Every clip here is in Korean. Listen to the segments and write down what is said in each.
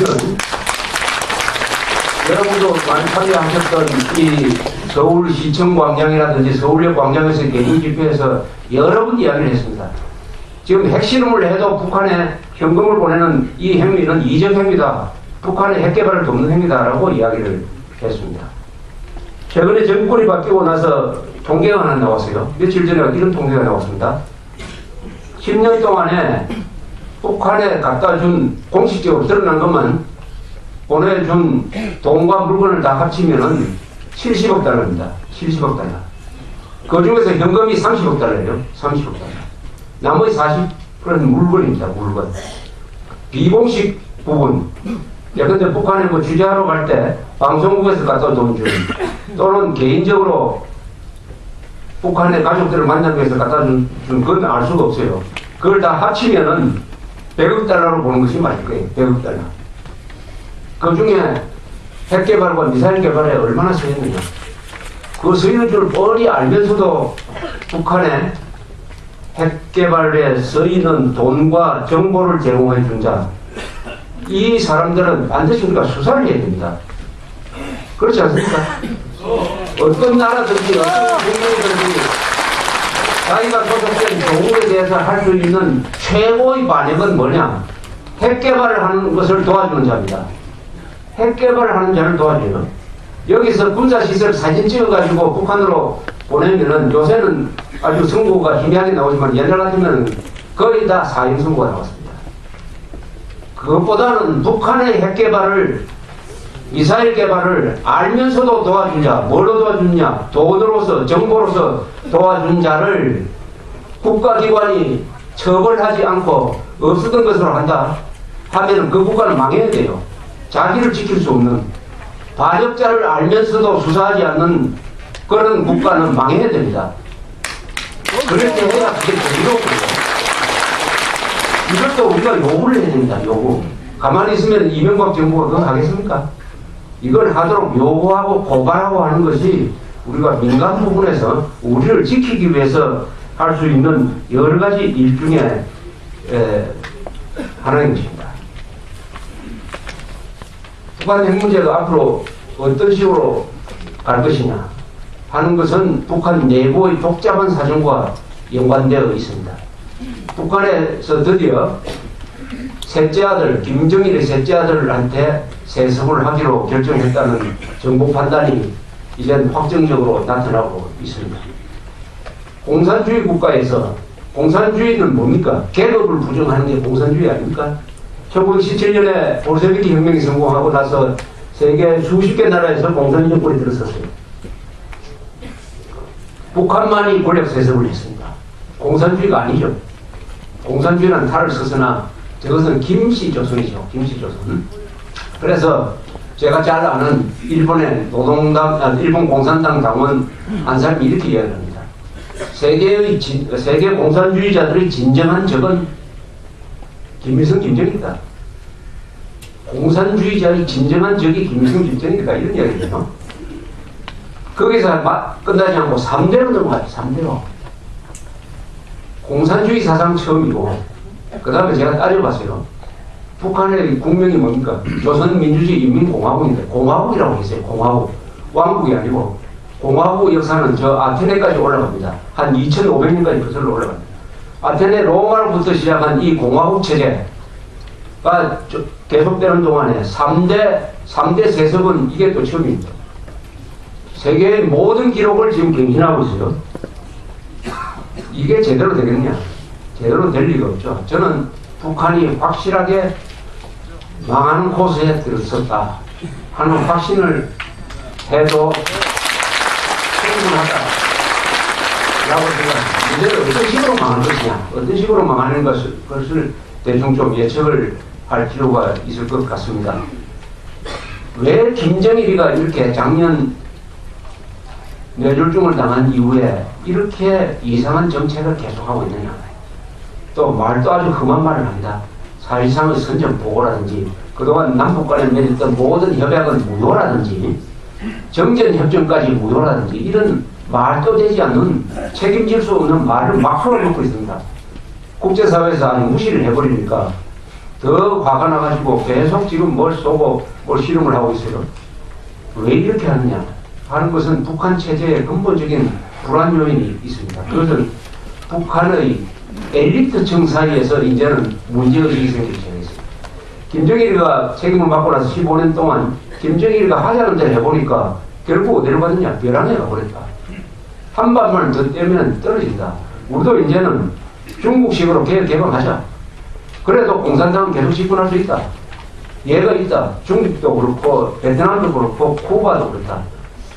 보면 여러분도 많이 참여하셨던 이 서울시청 광장이라든지 서울역 광장에서 개인 집회에서 여러 번 이야기를 했습니다. 지금 핵실험을 해도 북한에 현금을 보내는 이 행위는 이적 행위다. 북한의 핵개발을 돕는 행위다라고 이야기를 했습니다. 최근에 정권이 바뀌고 나서 통계가 하나 나왔어요. 며칠 전에 이런 통계가 나왔습니다. 10년 동안에 북한에 갖다 준 공식적으로 드러난 것만 보내준 돈과 물건을 다 합치면은 70억 달러입니다. 70억 달러. 그 중에서 현금이 30억 달러예요. 30억 달러. 나머지 40%는 물건입니다. 물건. 비공식 부분. 예컨대 북한에 뭐 취재하러 갈 때 방송국에서 갖다 돈 주는 또는 개인적으로 북한의 가족들을 만나기 위해서 갖다 준 그건 알 수가 없어요. 그걸 다 합치면은 100억 달러로 보는 것이 맞을 거예요. 100억 달러. 그 중에 핵 개발과 미사일 개발에 얼마나 쓰였느냐. 그 쓰이는 줄 뻔히 알면서도 북한의 핵 개발에 쓰이는 돈과 정보를 제공해 준 자. 이 사람들은 반드시 우리가 수사를 해야 됩니다. 그렇지 않습니까? 어떤 나라든지 어떤 국민이든지 자기가 소속된 조국에 대해서 할 수 있는 최고의 반역은 뭐냐? 핵 개발을 하는 것을 도와주는 자입니다. 핵 개발을 하는 자를 도와줘요. 여기서 군사시설 사진 찍어가지고 북한으로 보내면은 요새는 아주 선고가 희미하게 나오지만 옛날 같으면 거의 다 사형 선고가 나왔습니다. 그것보다는 북한의 핵 개발을 미사일 개발을 알면서도 도와준 자, 뭘로 도와주느냐? 돈으로서, 정보로서 도와준 자를 국가기관이 처벌하지 않고 없었던 것으로 한다 하면 그 국가는 망해야 돼요. 자기를 지킬 수 없는 반역자를 알면서도 수사하지 않는 그런 국가는 망해야 됩니다. 그렇게 해야 그게 정의롭고요. 이것도 우리가 요구를 해야 됩니다. 요구. 가만히 있으면 이명박 정부가 그거 하겠습니까? 이걸 하도록 요구하고 고발하고 하는 것이 우리가 민간 부분에서 우리를 지키기 위해서 할 수 있는 여러 가지 일 중에 하나인 것입니다. 북한 핵 문제가 앞으로 어떤 식으로 갈 것이냐 하는 것은 북한 내부의 복잡한 사정과 연관되어 있습니다. 북한에서 드디어 셋째 아들, 김정일의 셋째 아들한테 세습을 하기로 결정했다는 정부 판단이 이젠 확정적으로 나타나고 있습니다. 공산주의 국가에서 공산주의는 뭡니까? 계급을 부정하는 게 공산주의 아닙니까? 1917년에 볼셰비키 혁명이 성공하고 나서 세계 수십 개 나라에서 공산 정권이 들어섰어요. 북한만이 권력 세습을 했습니다. 공산주의가 아니죠. 공산주의는 탈을 썼으나 저것은 김씨조선이죠. 김씨조선. 그래서 제가 잘 아는 일본의 일본 공산당 당원 한 사람이 이렇게 이야기합니다. 세계 공산주의자들의 진정한 적은 김일성, 김정일이다. 공산주의자의 진정한 적이 김일성, 김정일이다. 이런 이야기죠. 거기서 끝나지 않고 3대로 넘어가요. 3대로. 공산주의 사상 처음이고 그 다음에 제가 따져봤어요. 북한의 국명이 뭡니까? 조선민주주의 인민공화국인데 공화국이라고 했어요. 공화국. 왕국이 아니고 공화국 역사는 저 아테네까지 올라갑니다. 한 2500년까지 거슬러 올라갑니다. 아테네 로마로부터 시작한 이 공화국 체제가 계속되는 동안에 3대 세습은 이게 또 처음입니다. 세계의 모든 기록을 지금 갱신하고 있어요. 이게 제대로 되겠냐? 제대로 될 리가 없죠. 저는 북한이 확실하게 망하는 코스에 들어섰다 하는 확신을 해도 충분하다 라고 제가 문제를 어떤 식으로 망하는 것이냐, 어떤 식으로 망하는 것을 대충 좀 예측을 할 필요가 있을 것 같습니다. 왜 김정일이가 이렇게 작년 뇌졸중을 당한 이후에 이렇게 이상한 정책을 계속하고 있느냐. 또 말도 아주 험한 말을 합니다. 사실상의 선전보고라든지 그동안 남북 간에 맺었던 모든 협약은 무효라든지 정전협정까지 무효라든지 이런 말도 되지 않는 책임질 수 없는 말을 막 흘러놓고 있습니다. 국제사회에서 아주 무시를 해버리니까 더 화가 나가지고 계속 지금 뭘 쏘고 뭘 실험을 하고 있어요. 왜 이렇게 하느냐 하는 것은 북한 체제의 근본적인 불안 요인이 있습니다. 그것은 북한의 엘리트층 사이에서 이제는 문제의식이 생기기 시작했습니다. 김정일이가 책임을 맡고 나서 15년 동안 김정일이가 하자는 대로 해보니까 결국 어디로 갔느냐? 벼랑에 가버렸다. 한 발만 더 떼면 떨어진다. 우리도 이제는 중국식으로 개방하자. 그래도 공산당은 계속 집권할 수 있다. 예가 있다. 중국도 그렇고 베트남도 그렇고 쿠바도 그렇다.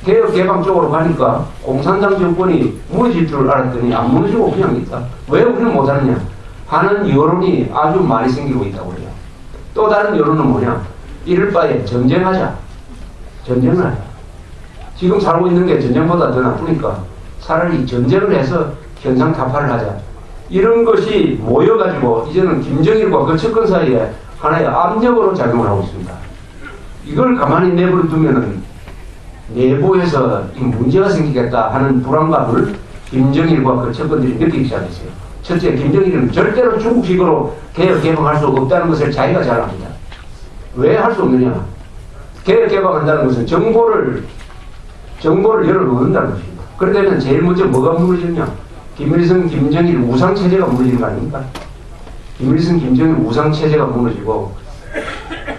개혁 개방 쪽으로 가니까 공산당 정권이 무너질 줄 알았더니 안 무너지고 그냥 있다. 왜 우리는 못하느냐 하는 여론이 아주 많이 생기고 있다고 해요. 또 다른 여론은 뭐냐? 이럴 바에 전쟁하자. 전쟁을 하자. 지금 살고 있는 게 전쟁보다 더 나쁘니까 차라리 전쟁을 해서 현상 타파를 하자. 이런 것이 모여가지고 이제는 김정일과 그 측근 사이에 하나의 압력으로 작용을 하고 있습니다. 이걸 가만히 내버려 두면은 내부에서 이 문제가 생기겠다 하는 불안감을 김정일과 그 측근들이 느끼기 시작했어요. 첫째, 김정일은 절대로 중국식으로 개혁 개방할 수 없다는 것을 자기가 잘 압니다. 왜 할 수 없느냐? 개혁 개방한다는 것은 정보를 열어놓는다는 것입니다. 그러려면 제일 먼저 뭐가 무너지느냐? 김일성, 김정일 우상체제가 무너지는 거 아닙니까? 김일성, 김정일 우상체제가 무너지고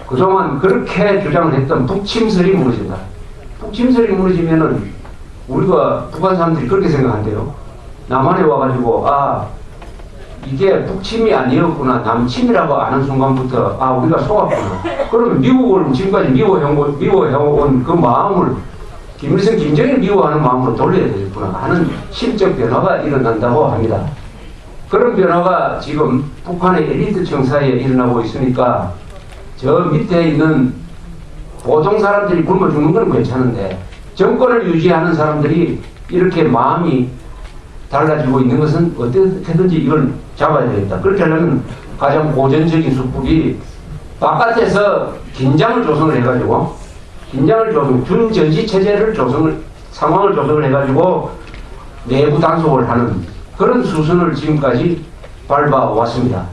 그동안 그렇게 주장을 했던 북침설이 무너진다. 북침설이 무너지면은 우리가 북한 사람들이 그렇게 생각한대요. 남한에 와가지고 이게 북침이 아니었구나 남침이라고 아는 순간부터 우리가 속았구나. 그러면 미국을 지금까지 미워해온 그 마음을 김일성, 김정일 미워하는 마음으로 돌려야 되겠구나 하는 심적 변화가 일어난다고 합니다. 그런 변화가 지금 북한의 엘리트층 사이에 일어나고 있으니까 저 밑에 있는 보통 사람들이 굶어 죽는 건 괜찮은데 정권을 유지하는 사람들이 이렇게 마음이 달라지고 있는 것은 어떻게든지 이걸 잡아야 되겠다. 그렇게 하려면 가장 고전적인 수법이 바깥에서 긴장을 조성을 해가지고 준전시 체제를 상황을 조성을 해가지고 내부 단속을 하는 그런 수순을 지금까지 밟아왔습니다.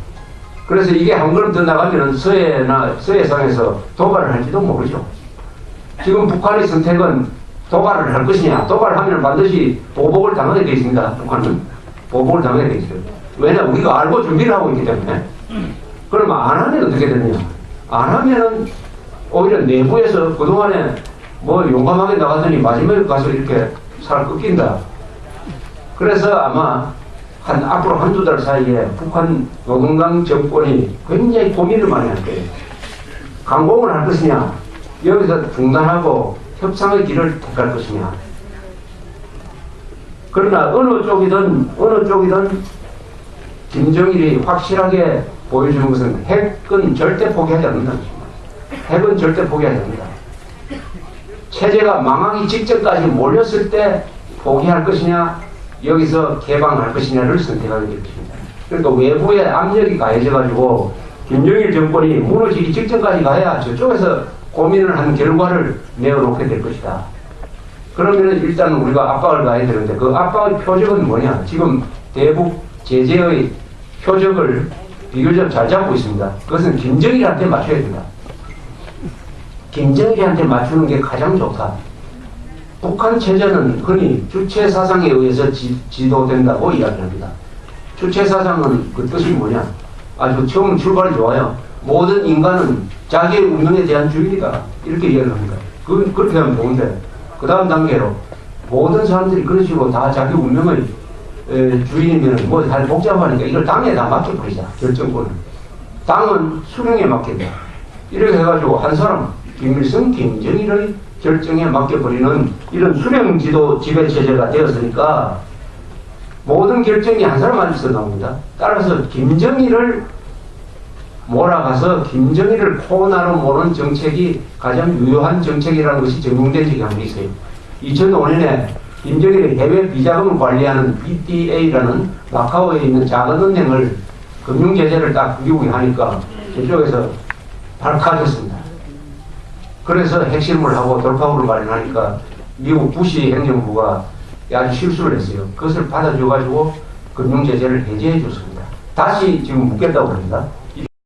그래서 이게 한 걸음 더 나가면 서해상에서 도발을 할지도 모르죠. 지금 북한의 선택은 도발을 할 것이냐. 도발하면 반드시 보복을 당하게 되어 있습니다. 북한은 보복을 당하게 되어 있어요. 왜냐? 우리가 알고 준비를 하고 있기 때문에. 그러면 안 하면 어떻게 되느냐? 안 하면은 오히려 내부에서 그동안에 용감하게 나가더니 마지막에 가서 이렇게 살 꺾인다. 그래서 아마 앞으로 한두 달 사이에 북한 노동당 정권이 굉장히 고민을 많이 할 거예요. 강공을 할 것이냐, 여기서 중단하고 협상의 길을 택할 것이냐. 그러나 어느 쪽이든 김정일이 확실하게 보여주는 것은 핵은 절대 포기하지 않는다는 것입니다. 핵은 절대 포기하지 않는다. 체제가 망하기 직전까지 몰렸을 때 포기할 것이냐, 여기서 개방할 것이냐를 선택하게 될 것입니다. 그러니까 외부의 압력이 가해져가지고 김정일 정권이 무너지기 직전까지 가야 저쪽에서 고민을 한 결과를 내어놓게 될 것이다. 그러면 일단 우리가 압박을 가해야 되는데 그 압박의 표적은 뭐냐? 지금 대북 제재의 표적을 비교적 잘 잡고 있습니다. 그것은 김정일한테 맞춰야 된다. 김정일한테 맞추는 게 가장 좋다. 북한 체제는 흔히 주체 사상에 의해서 지도된다고 이야기합니다. 주체 사상은 그 뜻이 뭐냐? 아주 처음 출발이 좋아요. 모든 인간은 자기의 운명에 대한 주인이다. 이렇게 이야기합니다. 그렇게 하면 좋은데 그 다음 단계로 모든 사람들이 그런 식으로 다 자기 운명의 주인이면 잘 복잡하니까 이걸 당에 다 맡겨버리자. 결정권을. 당은 수령에 맡긴다. 이렇게 해가지고 한 사람 김일성, 김정일의 결정에 맡겨버리는 이런 수령 지도 지배체제가 되었으니까 모든 결정이 한 사람한테서 나옵니다. 따라서 김정일을 몰아가서 김정일을 코너로 모는 정책이 가장 유효한 정책이라는 것이 적용된 적이 한 번 있어요. 2005년에 김정일의 해외 비자금을 관리하는 BDA라는 마카오에 있는 작은 은행을 금융제재를 딱 미국이 하니까 저쪽에서 발칵했습니다. 그래서 핵실험을 하고 돌파구를 마련하니까 미국 부시 행정부가 아주 실수를 했어요. 그것을 받아줘가지고 금융제재를 해제해 줬습니다. 다시 지금 묻겠다고 합니다.